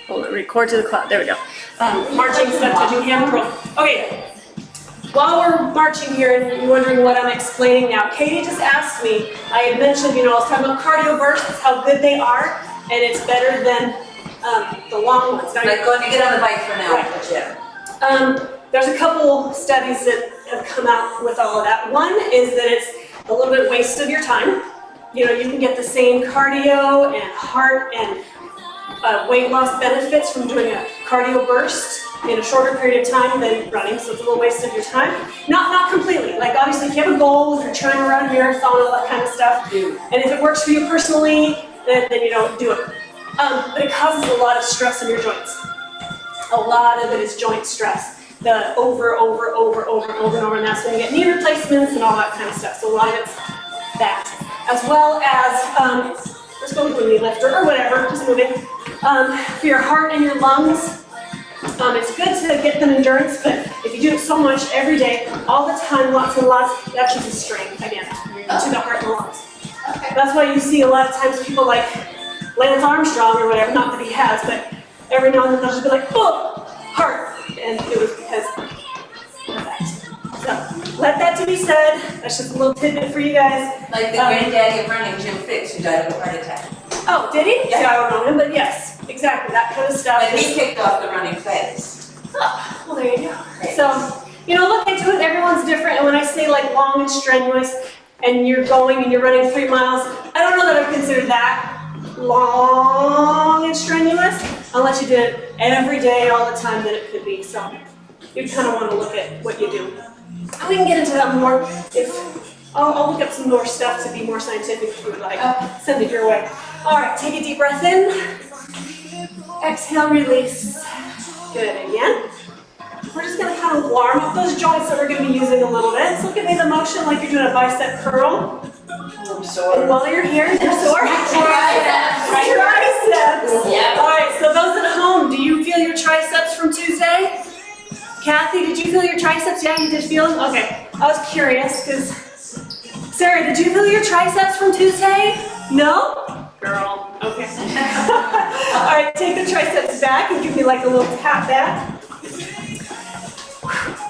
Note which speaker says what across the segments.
Speaker 1: hold on, record to the cloud, there we go. Marching, step touching, hand curl. Okay, while we're marching here and you're wondering what I'm explaining now, Katie just asked me, I had mentioned, I was talking about cardio bursts, how good they are, and it's better than the long ones. Now,
Speaker 2: like going to get on the bike for now,
Speaker 1: right.
Speaker 2: But yeah.
Speaker 1: There's a couple studies that have come out with all of that. One is that it's a little bit waste of your time. You can get the same cardio and heart and weight loss benefits from doing a cardio burst in a shorter period of time than running, so it's a little waste of your time. Not completely. Like obviously if you have a goal, if you're trying to run a marathon, all that kind of stuff, and if it works for you personally, then you don't do it. But it causes a lot of stress in your joints. A lot of it is joint stress. The over, and that's when you get knee replacements and all that kind of stuff. So a lot of it's that. As well as, let's go with a knee lifter or whatever, just moving. For your heart and your lungs, it's good to get them endurance, but if you do it so much every day, all the time, lots and lots, that keeps a strain, again, to the heart and lungs. Okay. That's why you see a lot of times people like Lance Armstrong or whatever, not that he has, but every now and then they'll just be like, oh, heart. And it was because of that. So, let that to be said. That's just a little tidbit for you guys.
Speaker 2: Like the granddaddy of running, Jim Fix, who died of a heart attack.
Speaker 1: Oh, did he? Yeah, I don't know him, but yes, exactly, that kind of stuff.
Speaker 2: And he kicked off the running phase.
Speaker 1: Oh, well, there you go. Great. So, look into it. Everyone's different. And when I say like long and strenuous, and you're going and you're running 3 miles, I don't know that I consider that long and strenuous, unless you did it every day, all the time that it could be. So you kind of want to look at what you do. And we can get into that more if I'll look up some more stuff to be more scientific if you would like. Send it your way. All right, take a deep breath in. Exhale, release. Good, again. We're just going to kind of warm up those joints that we're going to be using a little bit. So give me the motion like you're doing a bicep curl.
Speaker 2: I'm sore.
Speaker 1: And while you're here, you're sore. Triceps. Yeah. All right, so those at home, do you feel your triceps from Tuesday? Kathy, did you feel your triceps? Yeah, you did feel them? Okay. I was curious because, Sarah, did you feel your triceps from Tuesday? No? Girl. Okay. All right, take the triceps back and give me like a little tap back.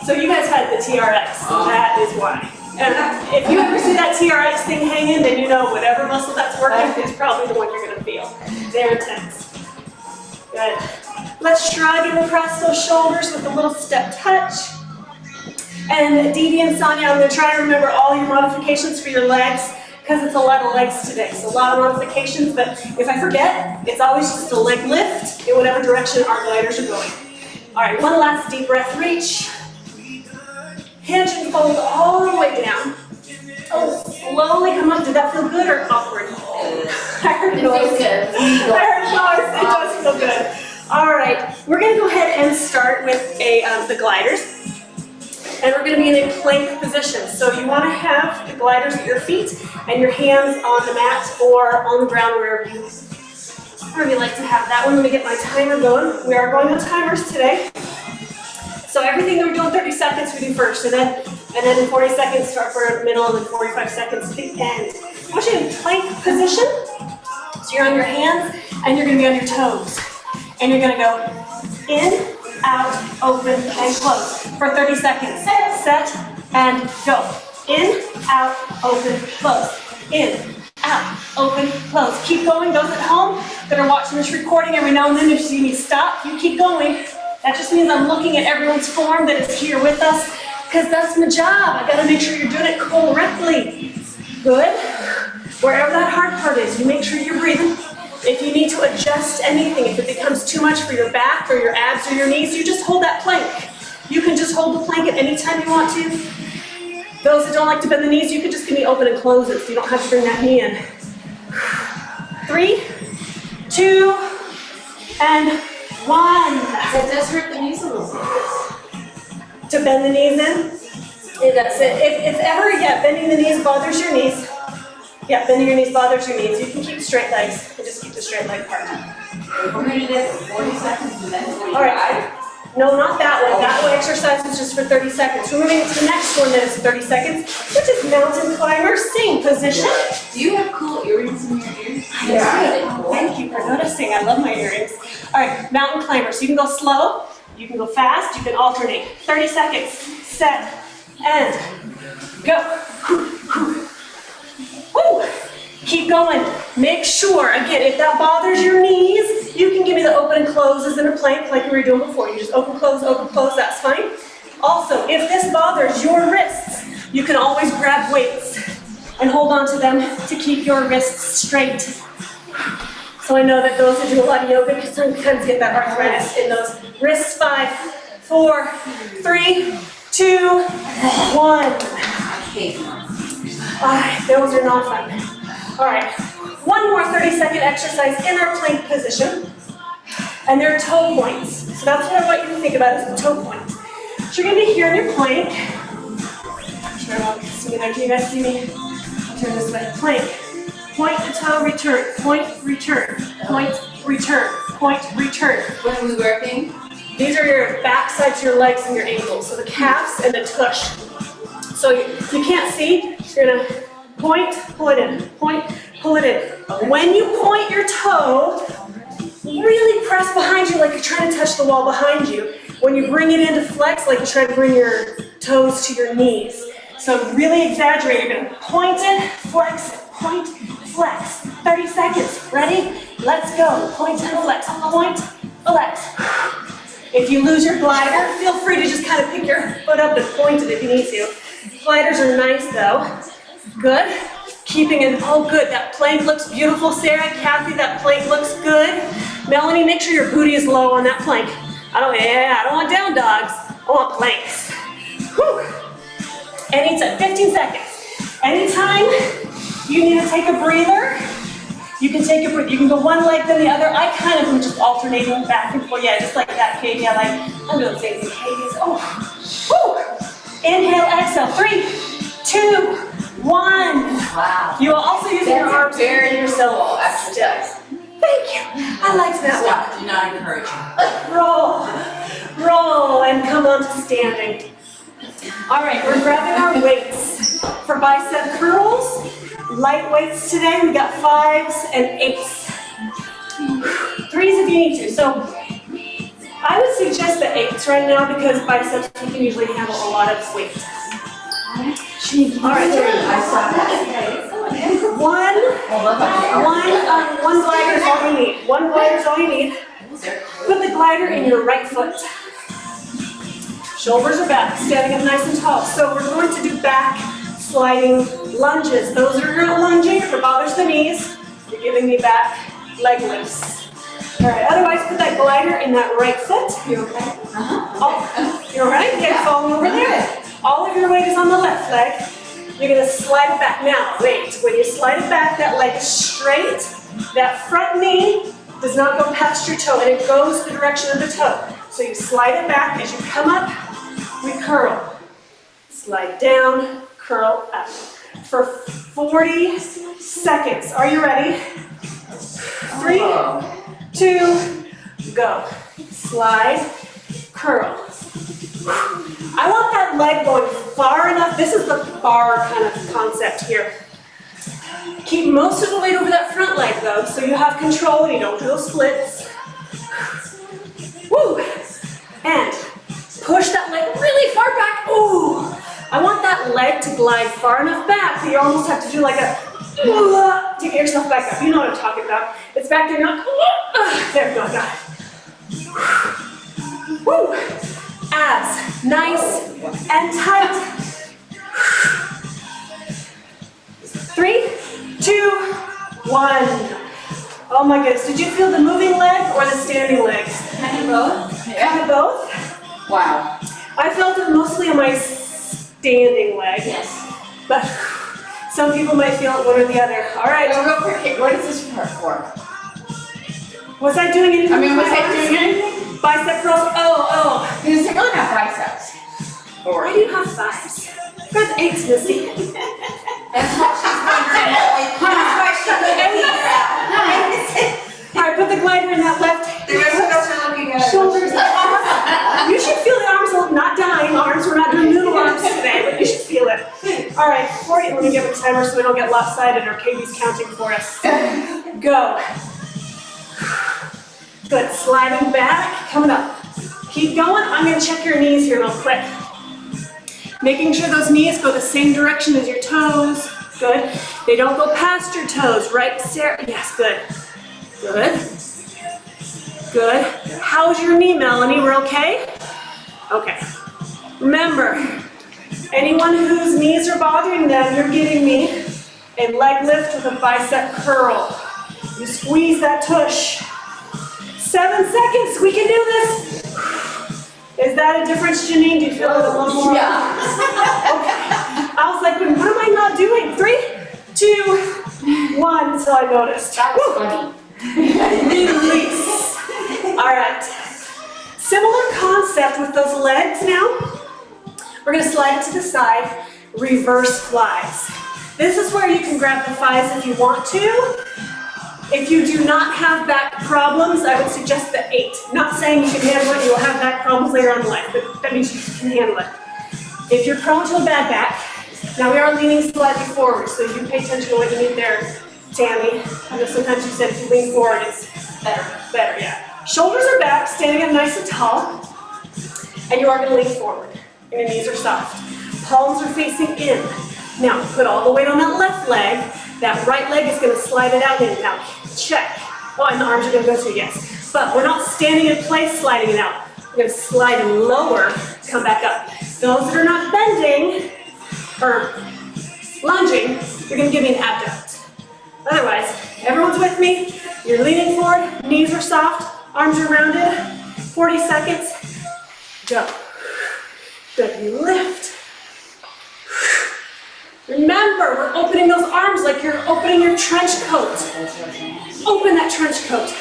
Speaker 1: So you guys had the TRX, that is why. And if you ever see that TRX thing hanging, then you know whatever muscle that's working is probably the one you're going to feel. They're intense. Good. Let's shrug and press those shoulders with a little step touch. And Dee Dee and Sonia, I'm going to try to remember all your modifications for your legs, because it's a lot of legs today. So a lot of modifications, but if I forget, it's always just a leg lift in whatever direction our gliders are going. All right, one last deep breath, reach. Hinge and fold all the way down. Oh, slowly come up. Did that feel good or awkward? I heard noise. It does feel good. All right, we're going to go ahead and start with the gliders. And we're going to be in a plank position. So you want to have the gliders at your feet and your hands on the mat or on the ground, wherever you like to have that one. Let me get my timer going. We are going on timers today. So everything that we're doing 30 seconds we do first, and then in 40 seconds start for middle, and then 45 seconds to the end. I want you in plank position. So you're on your hands and you're going to be on your toes. And you're going to go in, out, open, and close for 30 seconds. Set and go. In, out, open, close. In, out, open, close. Keep going. Those at home that are watching this recording, every now and then if you see me stop, you keep going. That just means I'm looking at everyone's form that is here with us, because that's my job. I got to make sure you're doing it correctly. Good. Wherever that hard part is, you make sure you're breathing. If you need to adjust anything, if it becomes too much for your back or your abs or your knees, you just hold that plank. You can just hold the plank at any time you want to. Those that don't like to bend the knees, you can just give me open and close it so you don't have to bring that knee in. 3, 2, and 1.
Speaker 2: That does hurt the knees a little bit.
Speaker 1: To bend the knees in? That's it. If ever, bending the knees bothers your knees. Yeah, bending your knees bothers your knees. You can keep straight legs and just keep the straight leg part.
Speaker 2: We're going to do that for 40 seconds and then 45.
Speaker 1: All right. No, not that one. That one exercise is just for 30 seconds. We're moving to the next one that is 30 seconds, which is mountain climber, same position.
Speaker 2: Do you have cool earrings in your ears?
Speaker 1: I do. Thank you for noticing. I love my earrings. All right, mountain climber. So you can go slow, you can go fast, you can alternate. 30 seconds, set, and go. Woo! Keep going. Make sure, again, if that bothers your knees, you can give me the open and closes in a plank like we were doing before. You just open, close, that's fine. Also, if this bothers your wrists, you can always grab weights and hold on to them to keep your wrists straight. So I know that those who do a lot of yoga can sometimes get that arthritis in those wrists. 5, 4, 3, 2, 1. All right, those are not fun. All right, one more 30-second exercise in our plank position. And they're toe points. So that's what I want you to think about is the toe points. So you're gonna be here in your plank. Sure, I'll see me there. Can you guys see me? I'll turn this way. Plank. Point the toe, return. Point, return. Point, return. Point, return.
Speaker 2: What are we working?
Speaker 1: These are your back sides, your legs, and your ankles. So the calves and the tush. So you can't see, you're gonna point, pull it in. Point, pull it in. When you point your toe, really press behind you like you're trying to touch the wall behind you. When you bring it into flex, like you're trying to bring your toes to your knees. So really exaggerate. You're gonna point it, flex it, point, flex. 30 seconds. Ready? Let's go. Point and flex. Point, flex. If you lose your glider, feel free to just kind of pick your foot up and point it if you need to. Gliders are nice though. Good. Keeping it, oh good, that plank looks beautiful. Sarah, Kathy, that plank looks good. Melanie, make sure your booty is low on that plank. I don't want down dogs, I want planks. Whew. Anytime, 15 seconds. Anytime you need to take a breather, you can take a breather. You can go one leg then the other. I kind of am just alternating back and forth. Yeah, just like that, Katie. I'm doing the same thing, Katie's. Oh, whew. Inhale, exhale. 3, 2, 1.
Speaker 2: Wow.
Speaker 1: You will also use your arms to
Speaker 2: very
Speaker 1: bring yourself
Speaker 2: exercise.
Speaker 1: Thank you. I liked that one.
Speaker 2: Do not encourage you.
Speaker 1: Roll, and come on to standing. All right, we're grabbing our weights for bicep curls. Light weights today. We got 5s and 8s. 3s if you need to. So I would suggest the 8s right now because biceps we can usually handle a lot of weight. All right,
Speaker 2: I saw that.
Speaker 1: one glider is all you need. One glider is all you need. Put the glider in your right foot. Shoulders are back, standing up nice and tall. So we're going to do back sliding lunges. Those are not lunging. If it bothers the knees, you're giving me back leg lifts. All right, otherwise put that glider in that right foot. You okay? Oh, you're all right? Okay, following over there. All of your weight is on the left leg. You're gonna slide it back. Now, wait, when you slide it back, that leg is straight. That front knee does not go past your toe, and it goes the direction of the toe. So you slide it back. As you come up, we curl. Slide down, curl up. For 40 seconds. Are you ready? 3, 2, go. Slide, curl. I want that leg going far enough. This is the bar kind of concept here. Keep most of the weight over that front leg though, so you have control and you don't do those splits. Woo! And push that leg really far back. Ooh! I want that leg to glide far enough back that you almost have to do like a to get yourself back up. You know what I'm talking about. It's back there, you're not, there we go, got it. Woo! Abs, nice and tight. 3, 2, 1. Oh my goodness, did you feel the moving leg or the standing legs?
Speaker 2: Kind of both.
Speaker 1: Kind of both?
Speaker 2: Wow.
Speaker 1: I felt it mostly on my standing leg.
Speaker 2: Yes.
Speaker 1: But some people might feel it one or the other. All right.
Speaker 2: So real quick, what is this for?
Speaker 1: Was I doing anything?
Speaker 2: Was I doing anything?
Speaker 1: Bicep curls? Oh.
Speaker 2: Because I really have biceps.
Speaker 1: Why do you have 5s? That's 8s, Missy.
Speaker 2: That's why she's wondering. That's why she
Speaker 1: All right, put the glider in that left.
Speaker 2: The rest of us are looking at
Speaker 1: Shoulders up. You should feel the arms, not dying arms. We're not doing noodle arms today, but you should feel it. All right, 40. Let me give a timer so we don't get lopsided or Katie's counting for us. Go. Good, sliding back, coming up. Keep going, I'm gonna check your knees here real quick. Making sure those knees go the same direction as your toes. Good. They don't go past your toes, right, Sarah? Yes, good. Good. Good. How's your knee, Melanie? We're okay? Okay. Remember, anyone whose knees are bothering them, you're giving me a leg lift with a bicep curl. You squeeze that tush. 7 seconds, we can do this. Is that a difference, Janine? Do you feel it a little more?
Speaker 2: Yeah.
Speaker 1: Okay. I was like, what am I not doing? 3, 2, 1, until I noticed.
Speaker 2: That was funny.
Speaker 1: Release. All right. Similar concept with those legs now. We're gonna slide it to the side, reverse flies. This is where you can grab the thighs if you want to. If you do not have back problems, I would suggest the 8. Not saying you can handle it, you'll have back problems later on in life, but that means you can handle it. If you're prone to a bad back, now we are leaning slightly forward, so you pay attention to what you need there, Tammy. I know sometimes you said if you lean forward, it's better, yeah. Shoulders are back, standing up nice and tall, and you are gonna lean forward. And your knees are soft. Palms are facing in. Now, put all the weight on that left leg. That right leg is gonna slide it out in. Now, check. Oh, and the arms are gonna go too, yes. But we're not standing in place, sliding it out. We're gonna slide and lower, come back up. Those that are not bending, or lunging, you're gonna give me an abduct. Otherwise, everyone's with me. You're leaning forward, knees are soft, arms are rounded. 40 seconds, go. Good, you lift. Remember, we're opening those arms like you're opening your trench coat. Open that trench coat.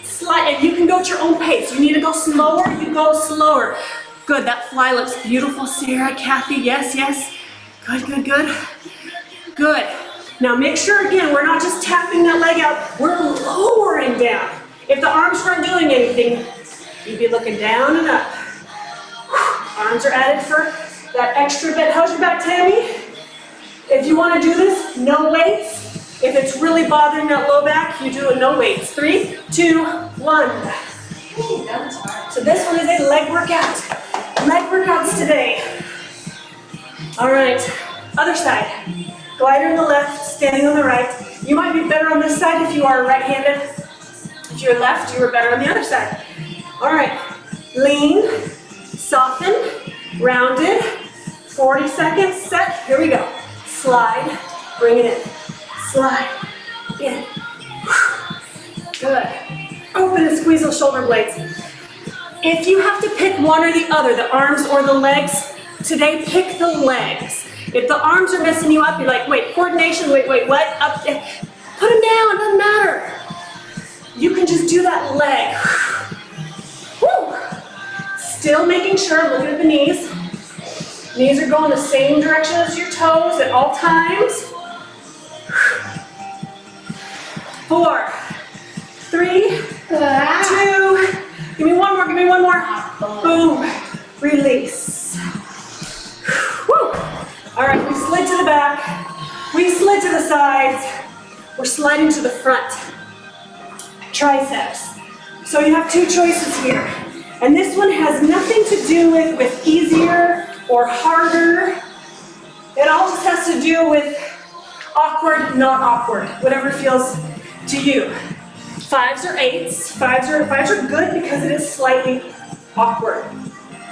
Speaker 1: Slide, and you can go at your own pace. You need to go slower, you go slower. Good, that fly looks beautiful, Sarah, Kathy, yes, yes. Good, good, good. Good. Now make sure, again, we're not just tapping that leg out, we're lowering down. If the arms weren't doing anything, you'd be looking down and up. Arms are added for that extra bit. How's your back, Tammy? If you want to do this, no weights. If it's really bothering that low back, you do it no weights. 3, 2, 1. So this one is a leg workout. Leg workouts today. All right, other side. Glider on the left, standing on the right. You might be better on this side if you are right-handed. If you're left, you are better on the other side. All right, lean, soften, rounded. 40 seconds, set, here we go. Slide, bring it in. Slide, in. Good. Open and squeeze those shoulder blades. If you have to pick one or the other, the arms or the legs, today pick the legs. If the arms are messing you up, you're like, wait, coordination, wait, what? Up, put them down, it doesn't matter. You can just do that leg. Woo. Still making sure, looking at the knees. Knees are going the same direction as your toes at all times. 4, 3, 2, give me one more. Boom, release. Woo. All right, we slid to the back, we slid to the sides, we're sliding to the front. Triceps. So you have 2 choices here. And this one has nothing to do with easier or harder. It all just has to do with awkward, not awkward, whatever feels to you. 5s or 8s. 5s are good because it is slightly awkward.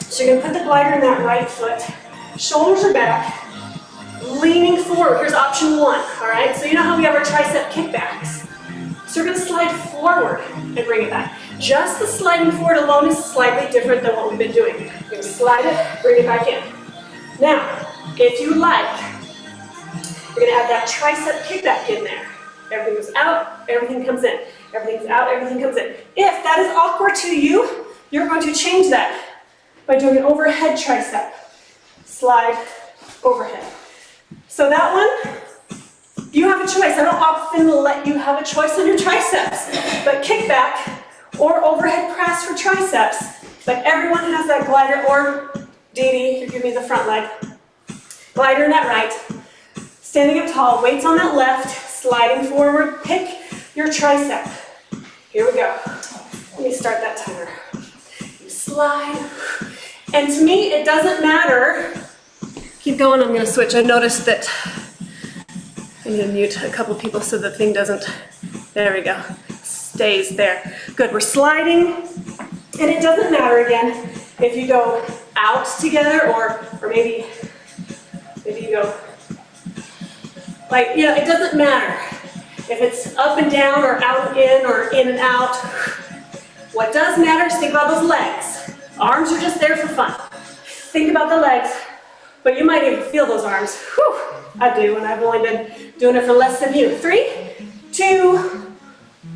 Speaker 1: So you're gonna put the glider in that right foot. Shoulders are back, leaning forward. Here's option 1, all right? So you know how we have our tricep kickbacks. So you're gonna slide forward and bring it back. Just the sliding forward alone is slightly different than what we've been doing. You're gonna slide it, bring it back in. Now, if you like, you're gonna add that tricep kickback in there. Everything goes out, everything comes in. Everything's out, everything comes in. If that is awkward to you, you're going to change that by doing an overhead tricep. Slide, overhead. So that one, you have a choice. I don't often let you have a choice on your triceps, but kickback or overhead press for triceps. But everyone has that glider, or Dee Dee, you give me the front leg. Glider in that right. Standing up tall, weights on that left, sliding forward, pick your tricep. Here we go. Let me start that timer. You slide. And to me, it doesn't matter. Keep going, I'm gonna switch. I noticed that I need to mute a couple people so the thing doesn't, there we go, stays there. Good, we're sliding, and it doesn't matter again if you go out together or maybe you go, like, you know, it doesn't matter if it's up and down or out and in or in and out. What does matter is think about those legs. Arms are just there for fun. Think about the legs, but you might even feel those arms. Whew, I do, and I've only been doing it for less than you. 3, 2,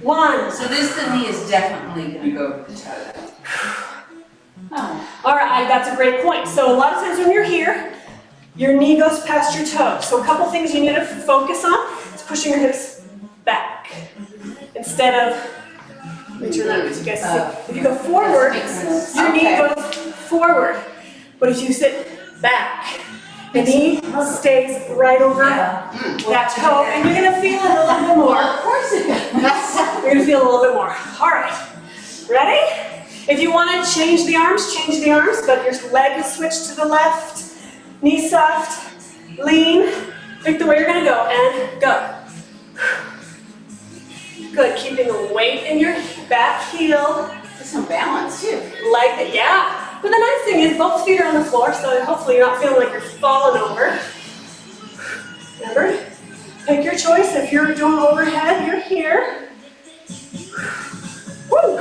Speaker 1: 1.
Speaker 2: So this knee is definitely going to go over the toe. Oh.
Speaker 1: All right, that's a great point. So a lot of times when you're here, your knee goes past your toe. So a couple things you need to focus on is pushing your hips back. Instead of, let me turn that so you guys see. If you go forward, your knee goes forward. But if you sit back, the knee stays right over that toe, and you're going to feel it a little bit more.
Speaker 2: Well, of course it does.
Speaker 1: You're going to feel a little bit more. All right, ready? If you want to change the arms, but your leg is switched to the left, knee soft, lean, pick the way you're going to go, and go. Good, keeping a weight in your back heel.
Speaker 2: There's some balance too.
Speaker 1: Like, yeah. But the nice thing is both feet are on the floor, so hopefully you're not feeling like you're falling over. Remember, pick your choice. If you're doing overhead, you're here. Woo!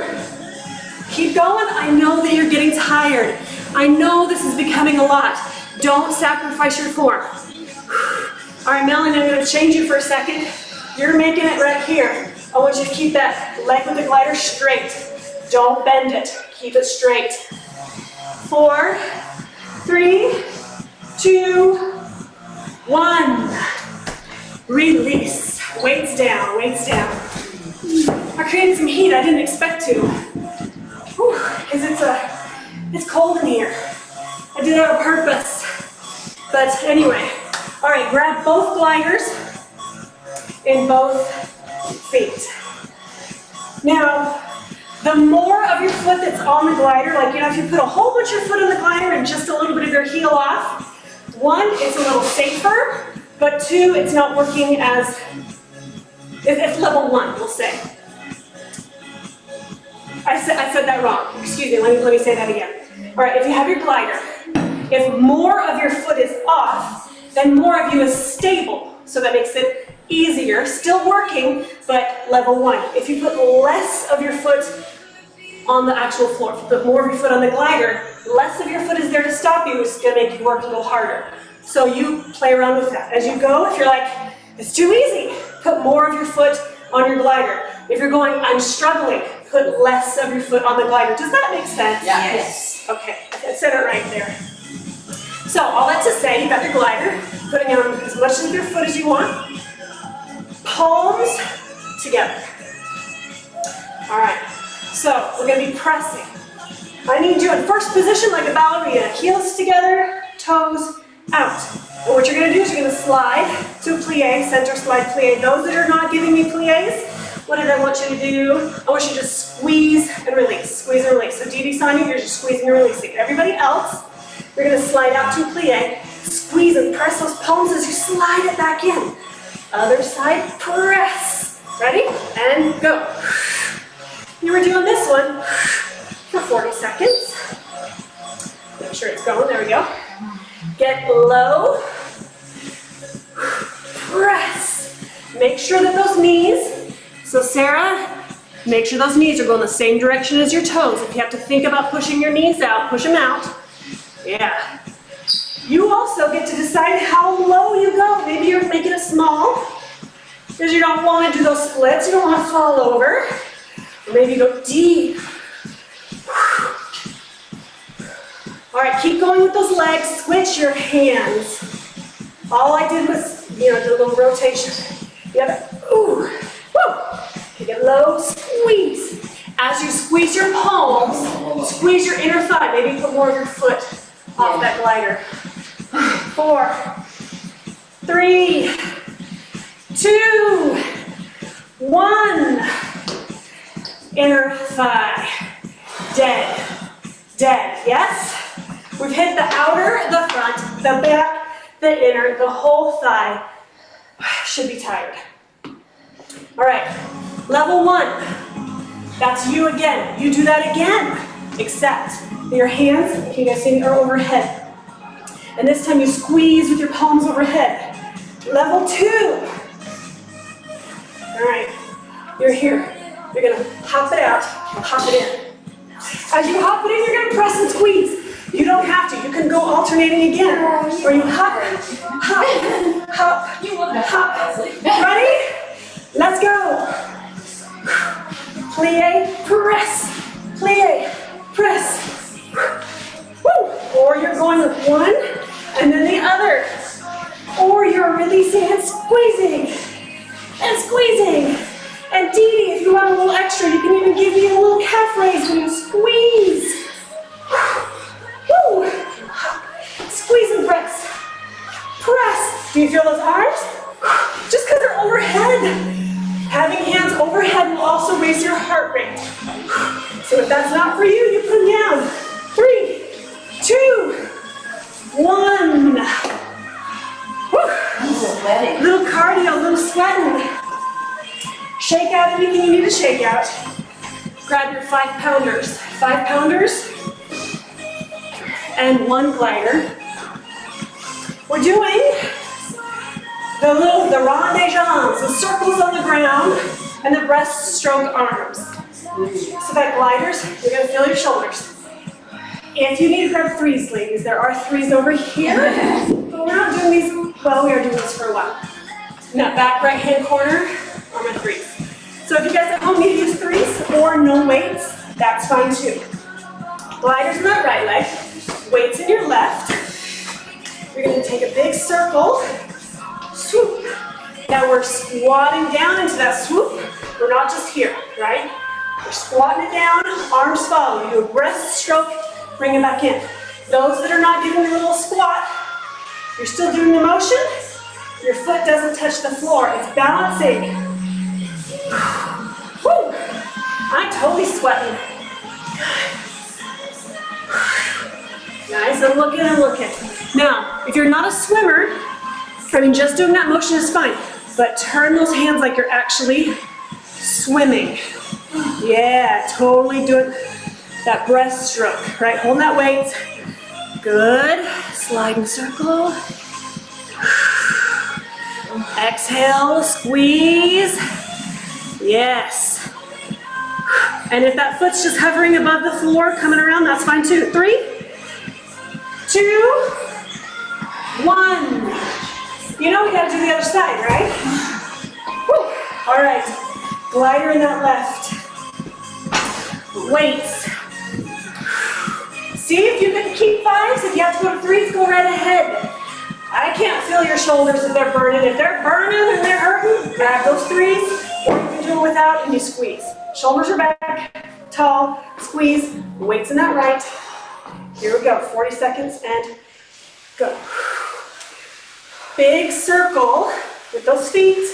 Speaker 1: Keep going. I know that you're getting tired. I know this is becoming a lot. Don't sacrifice your form. All right, Melanie, I'm going to change you for a second. You're making it right here. I want you to keep that leg with the glider straight. Don't bend it. Keep it straight. 4, 3, 2, 1. Release. Weights down, weights down. I created some heat I didn't expect to. Because it's cold in here. I did that on purpose. But anyway, all right, grab both gliders in both feet. Now, the more of your foot that's on the glider, like, you know, if you put a whole bunch of your foot on the glider and just a little bit of your heel off, 1, it's a little safer, but 2, it's not working as, it's level 1, we'll say. I said that wrong. Excuse me, let me say that again. All right, if you have your glider, if more of your foot is off, then more of you is stable. So that makes it easier, still working, but level 1. If you put less of your foot on the actual floor, if you put more of your foot on the glider, less of your foot is there to stop you, which is going to make you work a little harder. So you play around with that. As you go, if you're like, it's too easy, put more of your foot on your glider. If you're going, I'm struggling, put less of your foot on the glider. Does that make sense?
Speaker 2: Yes.
Speaker 1: Okay, I said it right there. So all that to say, you got your glider, putting on as much of your foot as you want. Palms together. All right, so we're going to be pressing. I need you in first position like a ballerina. Heels together, toes out. And what you're going to do is you're going to slide to a plie, center slide plie. Those that are not giving me plies, what did I want you to do? I want you to just squeeze and release, squeeze and release. So Dee Sonia, you're just squeezing and releasing. Everybody else, you're going to slide out to a plie, squeeze and press those palms as you slide it back in. Other side, press. Ready? And go. You were doing this one for 40 seconds. Make sure it's going, there we go. Get low. Press. Make sure that those knees, so Sarah, make sure those knees are going the same direction as your toes. If you have to think about pushing your knees out, push them out. Yeah. You also get to decide how low you go. Maybe you're making it small because you don't want to do those splits. You don't want to fall over. Or maybe you go deep. All right, keep going with those legs. Switch your hands. All I did was, do a little rotation. You have to, ooh, woo. Take it low, squeeze. As you squeeze your palms, squeeze your inner thigh. Maybe put more of your foot off that glider. 4, 3, 2, 1. inner thigh. Dead, dead, yes? We've hit the outer, the front, the back, the inner, the whole thigh should be tired. All right, level 1. That's you again. You do that again, except your hands, can you guys see me, are overhead. And this time you squeeze with your palms overhead. Level 2. All right, you're here. You're gonna hop it out, hop it in. As you hop it in, you're gonna press and squeeze. You don't have to. You can go alternating again. Or you hop, hop, hop, hop. Ready? Let's go. Plie, press. Plie, press. Woo. Or you're going with one and then the other. Or you're releasing and squeezing. And squeezing. And Dee Dee, if you want a little extra, you can even give me a little calf raise when you squeeze. Woo! Squeeze and press. Press. Do you feel those arms? Just because they're overhead. Having hands overhead will also raise your heart rate. So if that's not for you, you put them down. 3, 2, 1. Woo! Little cardio, little sweating. Shake out anything you need to shake out. Grab your 5-pounders. 5 pounders and 1 glider. We're doing the rond des jambes, the circles on the ground, and the breaststroke arms. So that gliders, you're gonna feel your shoulders. If you need to grab 3s, ladies, there are 3s over here. But we're not doing these, well, we are doing this for a while. Now, back right hand corner are my 3s. So if you guys at home need to use 3s or no weights, that's fine too. Gliders in that right leg, weights in your left. You're gonna take a big circle, swoop. Now we're squatting down into that swoop. We're not just here, right? We're squatting it down, arms follow. You do a breaststroke, bring it back in. Those that are not giving a little squat, you're still doing the motion. Your foot doesn't touch the floor, it's balancing. Woo! I'm totally sweating. Nice, I'm looking. Now, if you're not a swimmer, just doing that motion is fine, but turn those hands like you're actually swimming. Yeah, totally doing that breaststroke, right? Hold that weight. Good. Sliding circle. Exhale, squeeze. Yes. And if that foot's just hovering above the floor, coming around, that's fine too. 3, 2, 1. You know we gotta do the other side, right? Woo. All right, glider in that left. Weights. See if you can keep 5s. If you have to go to 3s, go right ahead. I can't feel your shoulders if they're burning. If they're burning and they're hurting, grab those 3s, or you can do it without and you squeeze. Shoulders are back, tall, squeeze, weights in that right. Here we go, 40 seconds and go. Big circle with those feet.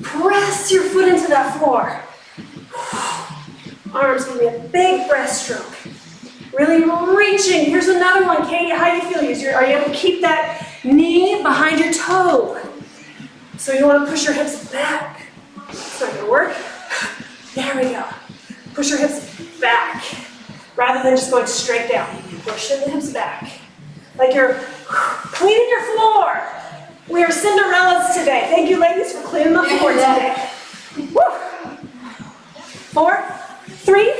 Speaker 1: Press your foot into that floor. Arms can be a big breaststroke. Really reaching. Here's another one. Katie, how do you feel? Are you able to keep that knee behind your toe? So you want to push your hips back. It's not going to work. There we go. Push your hips back. Rather than just going straight down. Pushing the hips back. Like you're cleaning your floor. We are Cinderellas today. Thank you, ladies, for cleaning the floor today. Woo. 4, 3,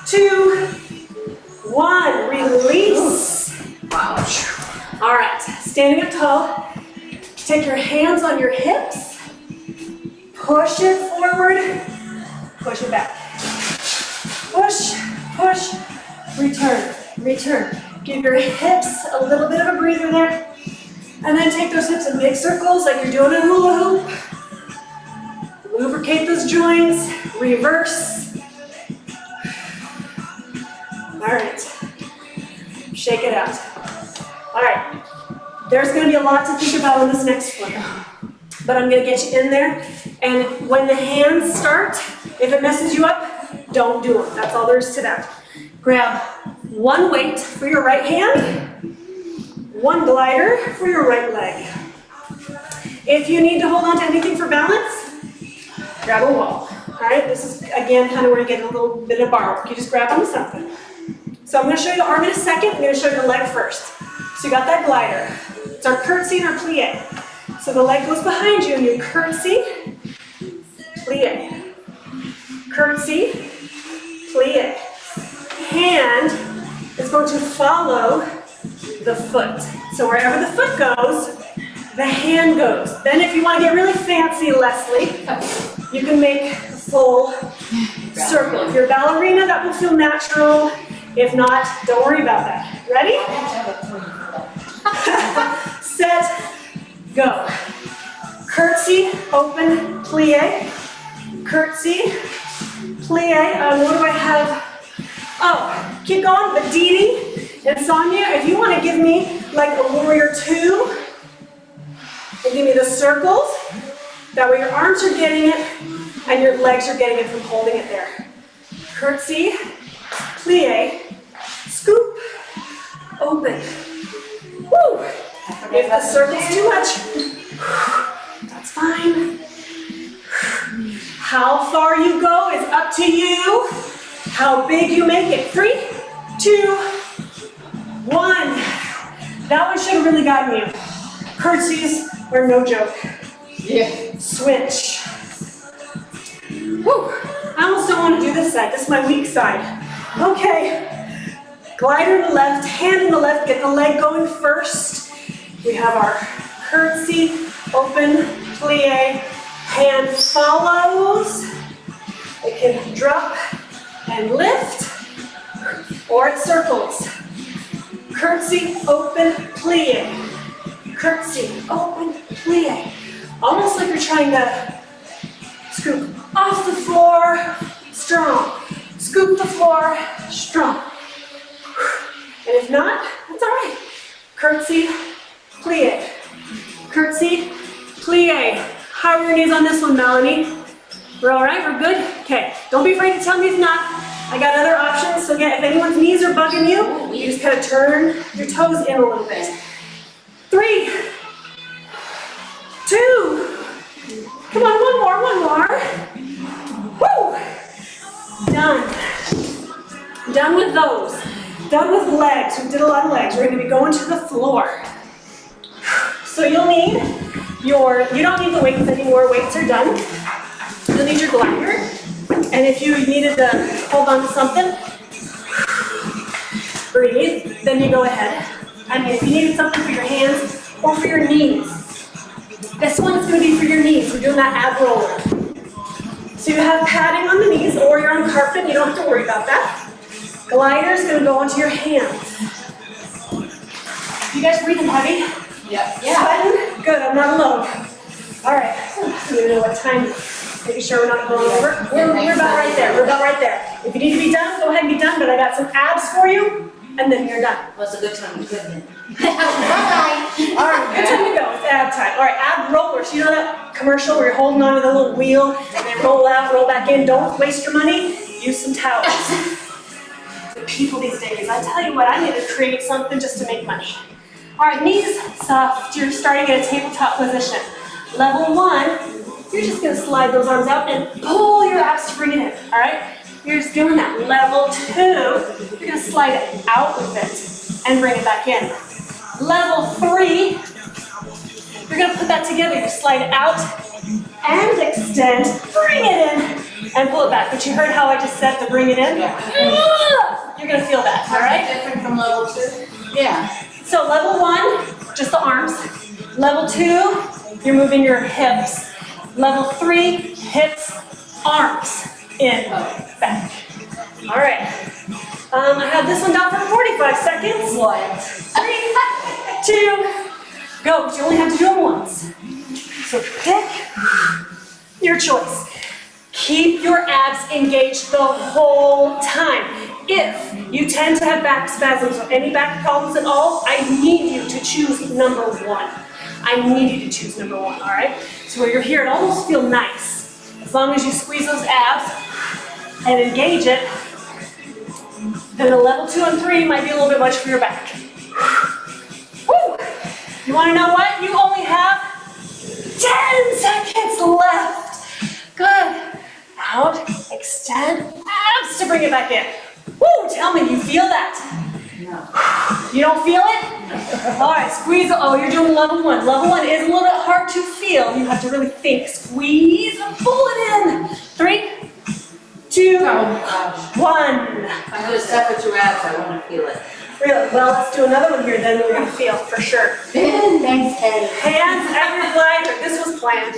Speaker 1: 2, 1. Release.
Speaker 2: Wow.
Speaker 1: All right, standing up tall. Take your hands on your hips. Push it forward. Push it back. Push, push, return, return. Give your hips a little bit of a breather there. And then take those hips in big circles like you're doing a hula hoop. Lubricate those joints. Reverse. All right. Shake it out. All right. There's going to be a lot to think about on this next one. But I'm going to get you in there. And when the hands start, If it messes you up, don't do them. That's all there is to that. Grab one weight for your right hand, one glider for your right leg. If you need to hold on to anything for balance, grab a wall. All right, this is again kind of where you get a little bit of bar work. You just grab onto something. So I'm going to show you the arm in a second. I'm going to show you the leg first. So you got that glider. It's our curtsy and our plie. So the leg goes behind you and you curtsy, plie. Curtsy, plie. Hand is going to follow the foot. So wherever the foot goes, the hand goes. Then if you want to get really fancy, Leslie, you can make a full circle. If you're a ballerina, that will feel natural. If not, don't worry about that. Ready? Set, go. Curtsy, open, plie. Curtsy, plie. What do I have? Oh, keep going. But Dee Dee and Sonia, if you want to give me like a warrior 2, and give me the circles, that way your arms are getting it and your legs are getting it from holding it there. Curtsy, plie, scoop, open. Woo! If the circle's too much, that's fine. How far you go is up to you. How big you make it. 3, 2, 1. That one should have really gotten you. Curtsies are no joke.
Speaker 2: Yeah.
Speaker 1: Switch. Woo! I almost don't want to do this side. This is my weak side. Okay. Glider in the left, hand in the left. Get the leg going first. We have our curtsy, open, plie. Hand follows. It can drop and lift, or it circles. Curtsy, open, plie. Curtsy, open, plie. Almost like you're trying to scoop off the floor, strong. Scoop the floor, strong. And if not, that's all right. Curtsy, plie. Curtsy, plie. How are your knees on this one, Melanie? We're all right, we're good? Okay, don't be afraid to tell me if not. I got other options, so again, if anyone's knees are bugging you, you just kind of turn your toes in a little bit. 3, 2, come on, one more. Woo! Done. Done with those. Done with legs. We did a lot of legs. We're going to be going to the floor. So you'll need you don't need the weights anymore. Weights are done. You'll need your glider. And if you needed to hold on to something, breathe, then you go ahead. I mean, if you needed something for your hands or for your knees. This one is going to be for your knees. We're doing that ab roller. So you have padding on the knees, or you're on carpet, you don't have to worry about that. Glider is going to go onto your hands. You guys breathing heavy?
Speaker 2: Yeah.
Speaker 1: Sweating? Good, I'm not alone. All right, I don't even know what time. Making sure we're not going over. We're about right there. We're about right there. If you need to be done, go ahead and be done, but I got some abs for you, and then you're done.
Speaker 2: Well, it's a good time to quit then.
Speaker 1: Bye-bye. All right, good time to go. It's ab time. All right, ab rollers. You know that commercial where you're holding on to the little wheel, and they roll out, roll back in. Don't waste your money. Use some towels. The people these days, I tell you what, I need to create something just to make money. All right, knees soft. You're starting at a tabletop position. Level 1. You're just going to slide those arms out and pull your abs to bring it in, all right? You're just doing that. Level 2, you're going to slide it out with it and bring it back in. Level 3, you're going to put that together. You slide it out and extend, bring it in, and pull it back. But you heard how I just said to bring it in? Yeah. You're going to feel that, all right?
Speaker 2: Different from level 2? Yeah.
Speaker 1: So level 1, just the arms. Level 2, you're moving your hips. Level 3, hips, arms, in, back. All right. I have this one down for 45 seconds.
Speaker 2: What?
Speaker 1: 3, 2, go. But you only have to do it once. So pick your choice. Keep your abs engaged the whole time. If you tend to have back spasms or any back problems at all, I need you to choose number 1. I need you to choose number 1, all right? So where you're here, it almost feels nice. As long as you squeeze those abs, and engage it, then the level 2 and 3 might be a little bit much for your back. Woo! You want to know what? You only have 10 seconds left. Good. Out, extend, abs to bring it back in. Woo! Tell me, you feel that?
Speaker 2: No.
Speaker 1: You don't feel it? No. All right, squeeze. Oh, you're doing level 1. Level 1 is a little bit hard to feel. You have to really think. Squeeze and pull it in. 3, 2, 1.
Speaker 2: I'm going to step with your abs. I want to feel it.
Speaker 1: Really? Well, let's do another one here, then we're going to feel for sure.
Speaker 2: Thanks, Teddy.
Speaker 1: Hands at your glider. This was planned.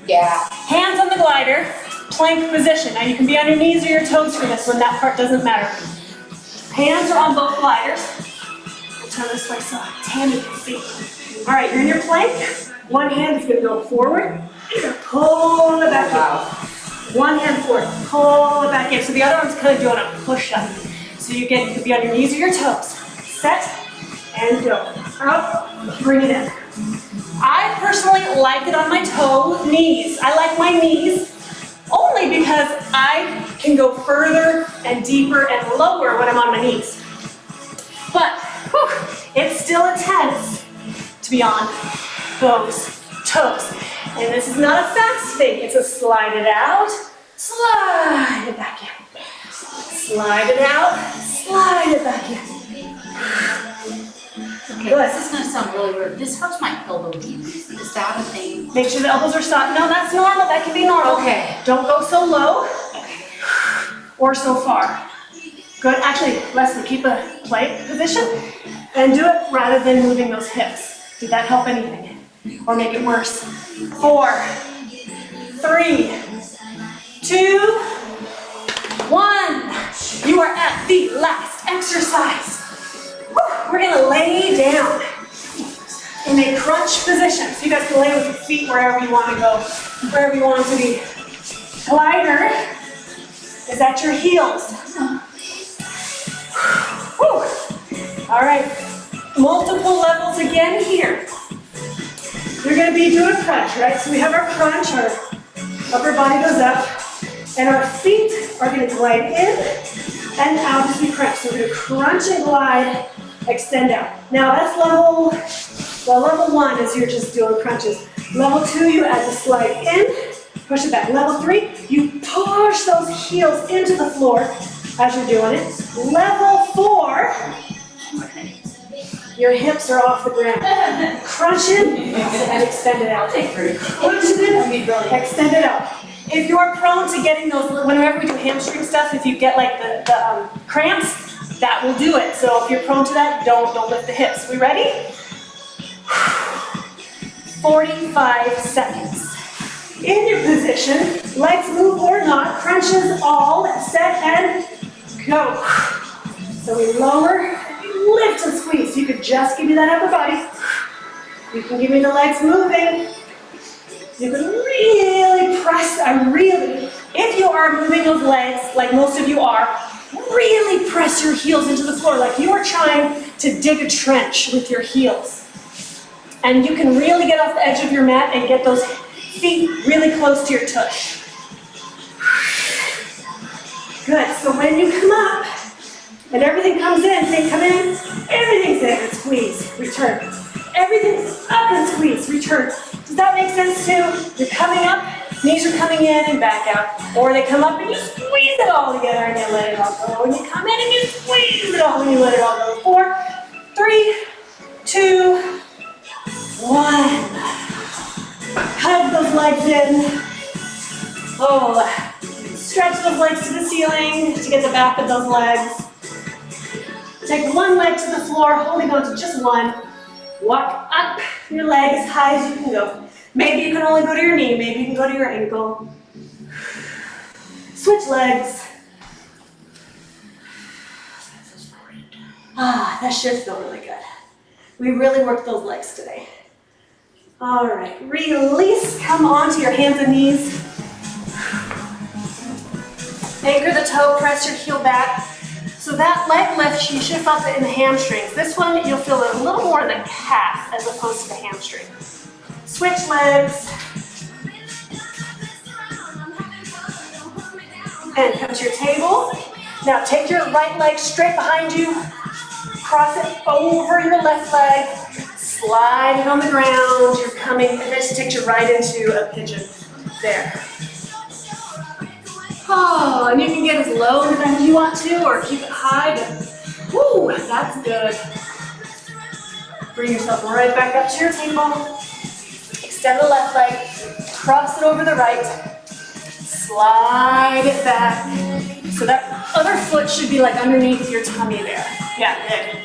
Speaker 2: Yeah.
Speaker 1: Hands on the glider, plank position. Now you can be on your knees or your toes for this one. That part doesn't matter. Hands are on both gliders. We'll turn this way so hand at your feet. All right, you're in your plank. One hand is going to go forward. You're going to pull it back in. One hand forward, pull it back in. So the other one's kind of doing a push-up. So you could be on your knees or your toes. Set and go. Out, bring it in. I personally like it on my knees. I like my knees only because I can go further and deeper and lower when I'm on my knees. But it's still intense to be on those toes. And this is not a fast thing. It's a slide it out, slide it back in. Slide it out, slide it back in.
Speaker 3: Okay, this is going to sound really weird. This hurts my elbow beads. Is that a thing?
Speaker 1: Make sure the elbows are soft. No, that's normal. That can be normal.
Speaker 3: Okay.
Speaker 1: Don't go so low or so far. Good. Actually, Leslie, keep a plank position and do it rather than moving those hips. Did that help anything? Or make it worse? 4, 3, 2, 1. You are at the last exercise. We're gonna lay down in a crunch position. So you guys can lay with your feet wherever you want to go, wherever you want to be. Glider is at your heels. Whew. All right, multiple levels again here. You're gonna be doing crunch, right? So we have our crunch, our upper body goes up, and our feet are gonna glide in and out as we crunch. So we're gonna crunch and glide, extend out. Now that's level 1 is you're just doing crunches. Level 2, you add the slide in, push it back. Level 3, you push those heels into the floor as you're doing it. Level 4, your hips are off the ground. Crunch in and extend it out. Crunch it in, extend it out. If you're prone to getting those, whenever we do hamstring stuff, if you get like the cramps, that will do it. So if you're prone to that, don't lift the hips. We ready? 45 seconds. In your position, legs move or not, crunches all, set and go. So we lower, lift and squeeze. You could just give me that upper body. You can give me the legs moving. You can really press, if you are moving those legs, like most of you are, really press your heels into the floor, like you are trying to dig a trench with your heels. And you can really get off the edge of your mat and get those feet really close to your tush. Good, so when you come up, and everything comes in, say come in, everything's in, and squeeze, return. Everything's up and squeeze, return. Does that make sense too? You're coming up, knees are coming in and back out. Or they come up and you squeeze it all together and you let it all go. And you come in and you squeeze it all and you let it all go. 4, 3, 2, 1. Hug those legs in. Oh, stretch those legs to the ceiling to get the back of those legs. Take one leg to the floor, holding on to just one. Walk up your leg as high as you can go. Maybe you can only go to your knee, maybe you can go to your ankle. Switch legs. Ah, that should feel really good. We really worked those legs today. All right, release, come onto your hands and knees. Anchor the toe, press your heel back. So that leg lift, you should feel it in the hamstrings. This one, you'll feel it a little more in the calf as opposed to the hamstring. Switch legs. and come to your table. Now take your right leg straight behind you, cross it over your left leg, slide it on the ground. You're coming, and this takes you right into a pigeon. There. Oh, and you can get as low in the back as you want to, or keep it high, but whoo, that's good. Bring yourself right back up to your table. Extend the left leg, cross it over the right, slide it back. So that other foot should be like underneath your tummy there. Yeah, good.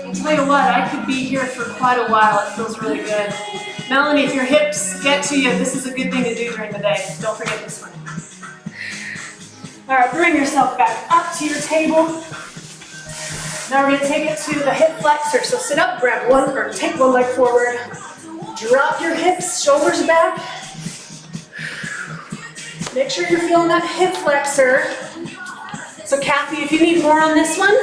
Speaker 1: I'll tell you what, I could be here for quite a while. It feels really good. Melanie, if your hips get to you, this is a good thing to do during the day. Don't forget this one. All right, bring yourself back up to your table. Now we're gonna take it to the hip flexor. So sit up, grab one, or take one leg forward. Drop your hips, shoulders back. Make sure you're feeling that hip flexor. So Kathy, if you need more on this one,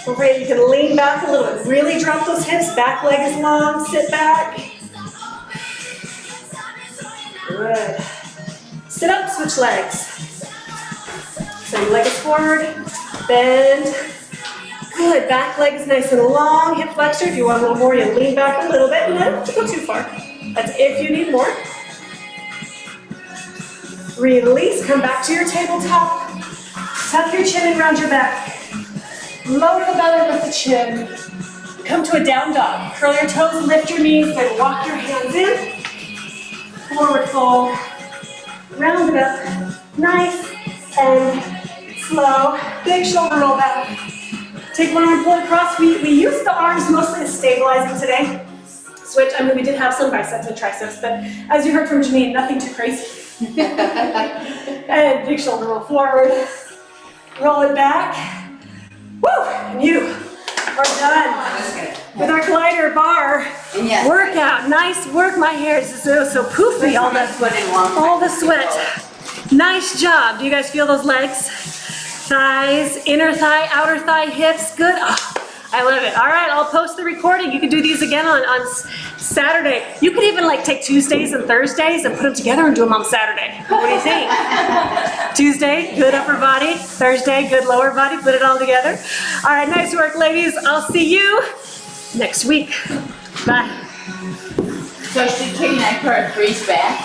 Speaker 1: don't forget you can lean back a little bit. Really drop those hips, back leg is long, sit back. Good. Sit up, switch legs. So your leg is forward, bend. Good, back leg is nice and long, hip flexor. If you want a little more, you lean back a little bit, and then don't go too far. That's if you need more. Release, come back to your tabletop. Tuck your chin in around your back. Lower the belly with the chin. Come to a down dog. Curl your toes, lift your knees, then walk your hands in. Forward fold. Round it up. Nice and slow. Big shoulder roll back. Take one arm, pull it across. We use the arms mostly as stabilizing today. Switch, I mean we did have some biceps and triceps, but as you heard from Janine, nothing too crazy. And big shoulder roll forward. Roll it back. Woo! And you are done with our glider bar workout. Nice work. My hair is so poofy. All the sweat. Nice job. Do you guys feel those legs? Thighs, inner thigh, outer thigh, hips. Good. Oh, I love it. All right, I'll post the recording. You can do these again on Saturday. You could even like take Tuesdays and Thursdays and put them together and do them on Saturday. What do you think? Tuesday, good upper body. Thursday, good lower body. Put it all together. All right, nice work, ladies. I'll see you next week. Bye.
Speaker 2: So should Katie and I put our threes back?